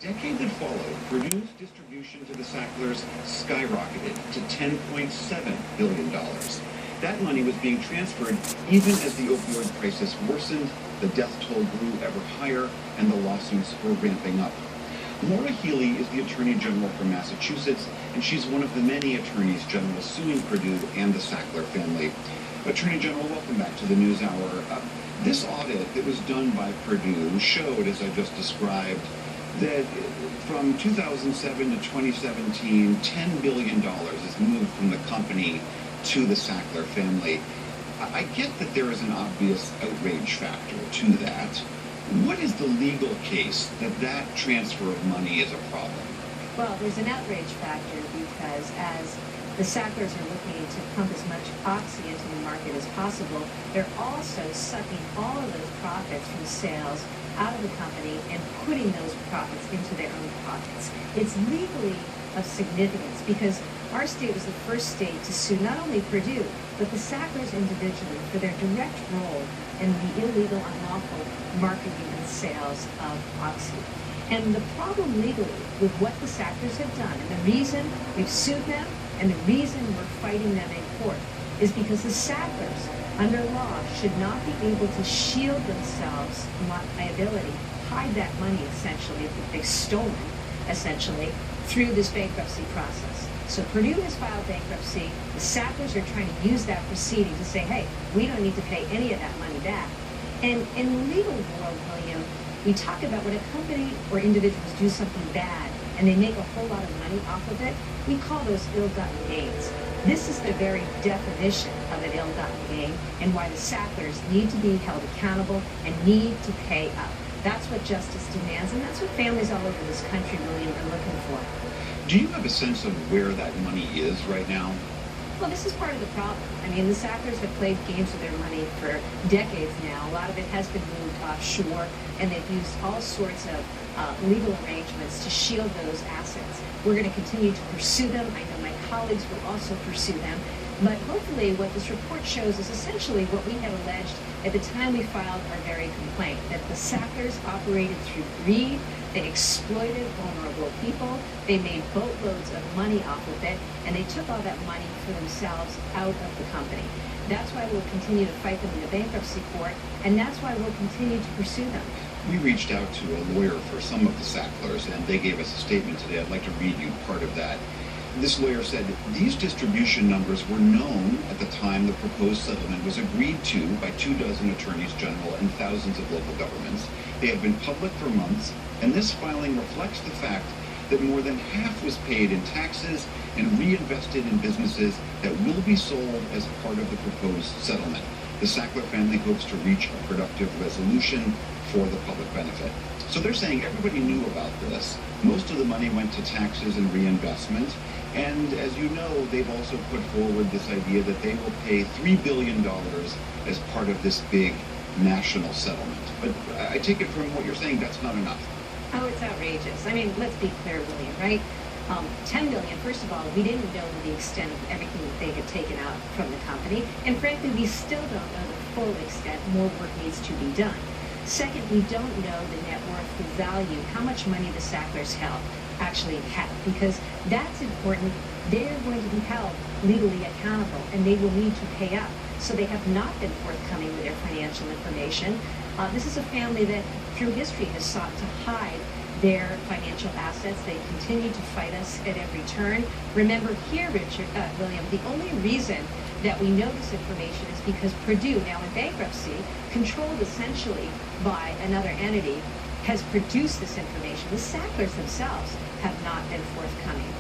Decade that followed, Purdue's distribution to the Sacklers skyrocketed to $10.7 billion. That money was being transferred even as the opioid crisis worsened, the death toll grew ever higher, and the lawsuits were ramping up. Maura Healey is the Attorney General for Massachusetts, and she's one of the many attorneys general suing Purdue and the Sackler family. Attorney General, welcome back to the NewsHour. This audit that was done by Purdue showed, as I just described, that from 2007 to 2017, $10 billion is moved from the company to the Sackler family. I get that there is an obvious outrage factor to that. What is the legal case that that transfer of money is a problem? Well, there's an outrage factor because as the Sacklers are looking to pump as much oxy into the market as possible, they're also sucking all of those profits from sales out of the company and putting those profits into their own pockets. It's legally of significance because our state was the first state to sue not only Purdue, but the Sacklers individually for their direct role in the illegal, unlawful marketing and sales of oxy. And the problem legally with what the Sacklers have done, and the reason we've sued them, and the reason we're fighting them in court, is because the Sacklers, under law, should not be able to shield themselves from liability, hide that money essentially that they've stolen, essentially, through this bankruptcy process. So Purdue has filed bankruptcy. The Sacklers are trying to use that proceeding to say, hey, we don't need to pay any of that money back. And in the legal world, William, we talk about when a company or individuals do something bad and they make a whole lot of money off of it, we call those ill-gotten gains. This is the very definition of an ill-gotten gain and why the Sacklers need to be held accountable and need to pay up. That's what justice demands, and that's what families all over this country, William, are looking for. Do you have a sense of where that money is right now? Well, this is part of the problem. I mean, the Sacklers have played games with their money for decades now. A lot of it has been moved offshore, and they've used all sorts of legal arrangements to shield those assets. We're going to continue to pursue them. I know my colleagues will also pursue them. But hopefully what this report shows is essentially what we had alleged at the time we filed our very complaint, that the Sacklers operated through greed, they exploited vulnerable people, they made boatloads of money off of it, and they took all that money for themselves out of the company. That's why we'll continue to fight them in the bankruptcy court, and that's why we'll continue to pursue them. We reached out to a lawyer for some of the Sacklers, and they gave us a statement today. I'd like to read you part of that. This lawyer said, these distribution numbers were known at the time the proposed settlement was agreed to by 24 attorneys general and thousands of local governments. They had been public for months, and this filing reflects the fact that more than half was paid in taxes and reinvested in businesses that will be sold as part of the proposed settlement. The Sackler family hopes to reach a productive resolution for the public benefit. So they're saying everybody knew about this. Most of the money went to taxes and reinvestment. And as you know, they've also put forward this idea that they will pay $3 billion as part of this big national settlement. But I take it from what you're saying, that's not enough. Oh, it's outrageous. I mean, let's be clear, William, right? $10 billion, first of all, we didn't know the extent of everything that they had taken out from the company. And frankly, we still don't know the full extent. More work needs to be done. Second, we don't know the net worth, the value, how much money the Sacklers actually have, because that's important. They're going to be held legally accountable, and they will need to pay up. So they have not been forthcoming with their financial information. This is a family that, through history, has sought to hide their financial assets. They continue to fight us at every turn. Remember here, William, the only reason that we know this information is because Purdue, now in bankruptcy, controlled essentially by another entity, has produced this information. The Sacklers themselves have not been forthcoming.